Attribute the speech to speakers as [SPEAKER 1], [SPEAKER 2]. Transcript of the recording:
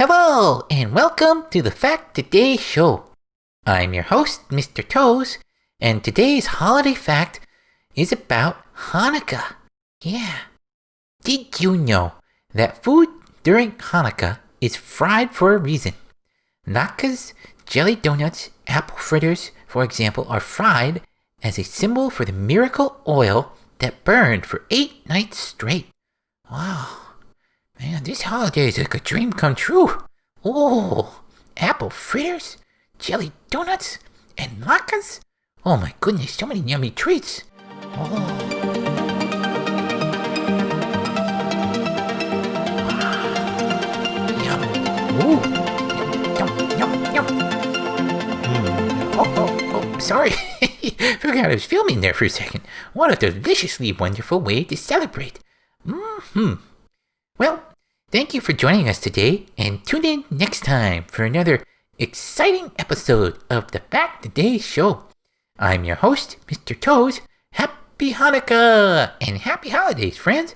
[SPEAKER 1] Hello, and welcome to the Fact Today Show. I'm your host, Mr. Toes, and today's holiday fact is about Hanukkah. Yeah. Did you know that food during Hanukkah is fried for a reason? Latkes, jelly donuts, apple fritters, for example, are fried as a symbol for the miracle oil that burned for 8 nights straight. Wow. Man, this holiday is like a dream come true. Oh, apple fritters, jelly donuts, and latkes? Oh my goodness, so many yummy treats. Oh. Yum. Ooh. Yum, yum, yum. Oh, sorry. Forgot I was filming there for a second. What a deliciously wonderful way to celebrate. Well, thank you for joining us today, and tune in next time for another exciting episode of the Fact Today Show. I'm your host, Mr. Toes. Happy Hanukkah and happy holidays, friends.